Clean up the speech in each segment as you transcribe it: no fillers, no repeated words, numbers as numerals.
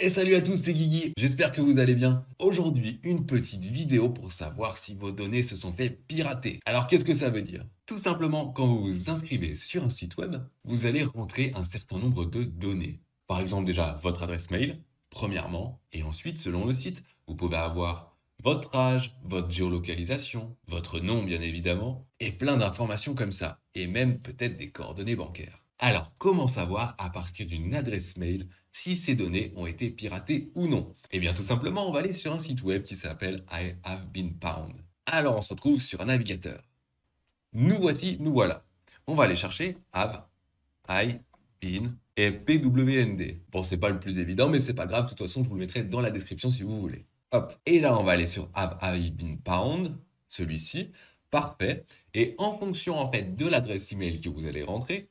Et salut à tous, c'est Guigui, j'espère que vous allez bien. Aujourd'hui, une petite vidéo pour savoir si vos données se sont fait pirater. Alors qu'est-ce que ça veut dire? Tout simplement, quand vous vous inscrivez sur un site web, vous allez rentrer un certain nombre de données. Par exemple déjà votre adresse mail, premièrement, et ensuite selon le site, vous pouvez avoir votre âge, votre géolocalisation, votre nom bien évidemment, et plein d'informations comme ça, et même peut-être des coordonnées bancaires. Alors, comment savoir à partir d'une adresse mail si ces données ont été piratées ou non? Eh bien, tout simplement, on va aller sur un site web qui s'appelle I Have Been Pwned. Alors, on se retrouve sur un navigateur. Nous voici, nous voilà. On va aller chercher Have, I, Been et PWND. Bon, c'est pas le plus évident, mais c'est pas grave. De toute façon, je vous le mettrai dans la description si vous voulez. Hop. Et là, on va aller sur Have I Been Pwned, celui-ci. Parfait. Et en fonction, en fait, de l'adresse email que vous allez rentrer,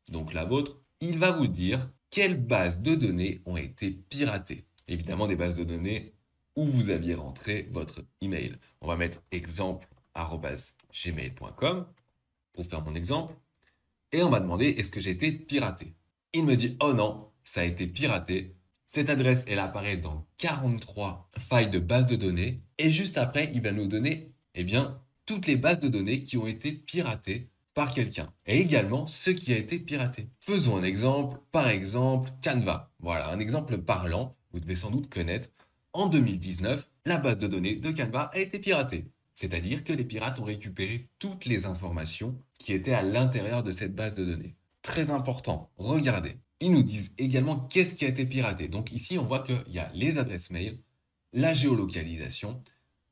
donc la vôtre, il va vous dire quelles bases de données ont été piratées. Évidemment, des bases de données où vous aviez rentré votre email. On va mettre exemple@gmail.com pour faire mon exemple. Et on va demander est-ce que j'ai été piraté. Il me dit oh non, ça a été piraté. Cette adresse, elle apparaît dans 43 failles de bases de données. Et juste après, il va nous donner eh bien, toutes les bases de données qui ont été piratées par quelqu'un. Et également ce qui a été piraté. Faisons un exemple, par exemple Canva. Voilà, un exemple parlant, vous devez sans doute connaître. En 2019, la base de données de Canva a été piratée. C'est-à-dire que les pirates ont récupéré toutes les informations qui étaient à l'intérieur de cette base de données. Très important, regardez. Ils nous disent également qu'est-ce qui a été piraté. Donc ici, on voit qu'il y a les adresses mail, la géolocalisation,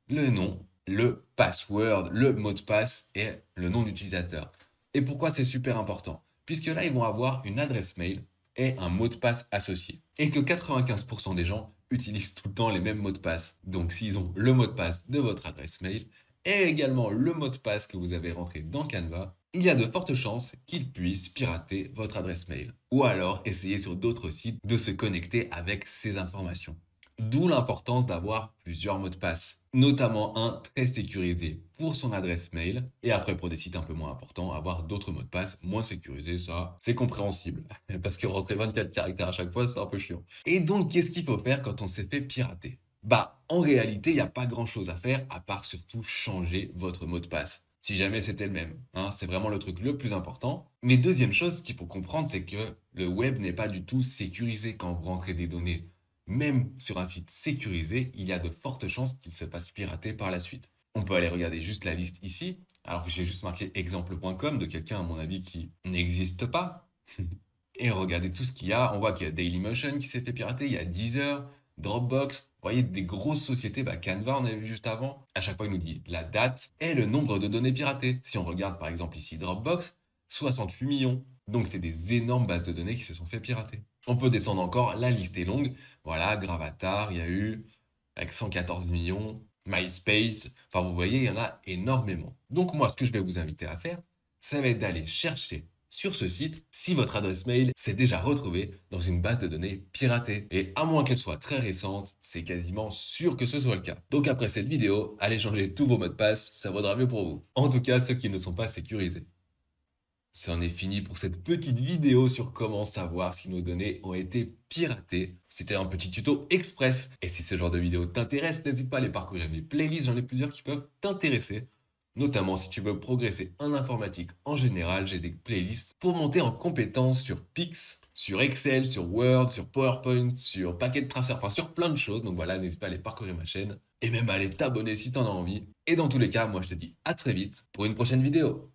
le nom, le password, le mot de passe et le nom d'utilisateur. Et pourquoi c'est super important? Puisque là, ils vont avoir une adresse mail et un mot de passe associé. Et que 95% des gens utilisent tout le temps les mêmes mots de passe. Donc s'ils ont le mot de passe de votre adresse mail et également le mot de passe que vous avez rentré dans Canva, il y a de fortes chances qu'ils puissent pirater votre adresse mail. Ou alors essayer sur d'autres sites de se connecter avec ces informations. D'où l'importance d'avoir plusieurs mots de passe, notamment un très sécurisé pour son adresse mail, et après pour des sites un peu moins importants, avoir d'autres mots de passe moins sécurisés, ça c'est compréhensible, parce que rentrer 24 caractères à chaque fois, c'est un peu chiant. Et donc, qu'est-ce qu'il faut faire quand on s'est fait pirater? Bah, en réalité, il n'y a pas grand-chose à faire, à part surtout changer votre mot de passe. Si jamais c'était le même, hein, c'est vraiment le truc le plus important. Mais deuxième chose qu'il faut comprendre, c'est que le web n'est pas du tout sécurisé quand vous rentrez des données. Même sur un site sécurisé, il y a de fortes chances qu'il se fasse pirater par la suite. On peut aller regarder juste la liste ici, alors que j'ai juste marqué exemple.com de quelqu'un, à mon avis, qui n'existe pas. Et regarder tout ce qu'il y a. On voit qu'il y a Dailymotion qui s'est fait pirater, il y a Deezer, Dropbox. Vous voyez, des grosses sociétés, bah Canva, on avait vu juste avant. À chaque fois, il nous dit la date et le nombre de données piratées. Si on regarde par exemple ici Dropbox, 68 millions. Donc, c'est des énormes bases de données qui se sont fait pirater. On peut descendre encore, la liste est longue. Voilà, Gravatar, il y a eu avec 114 millions, MySpace. Enfin, vous voyez, il y en a énormément. Donc, moi, ce que je vais vous inviter à faire, ça va être d'aller chercher sur ce site si votre adresse mail s'est déjà retrouvée dans une base de données piratée. Et à moins qu'elle soit très récente, c'est quasiment sûr que ce soit le cas. Donc après cette vidéo, allez changer tous vos mots de passe, ça vaudra mieux pour vous. En tout cas, ceux qui ne sont pas sécurisés. C'en est fini pour cette petite vidéo sur comment savoir si nos données ont été piratées. C'était un petit tuto express. Et si ce genre de vidéo t'intéresse, n'hésite pas à aller parcourir mes playlists, j'en ai plusieurs qui peuvent t'intéresser. Notamment si tu veux progresser en informatique en général, j'ai des playlists pour monter en compétences sur Pix, sur Excel, sur Word, sur PowerPoint, sur Packet Tracer, enfin sur plein de choses. Donc voilà, n'hésite pas à aller parcourir ma chaîne et même à aller t'abonner si t'en as envie. Et dans tous les cas, moi je te dis à très vite pour une prochaine vidéo.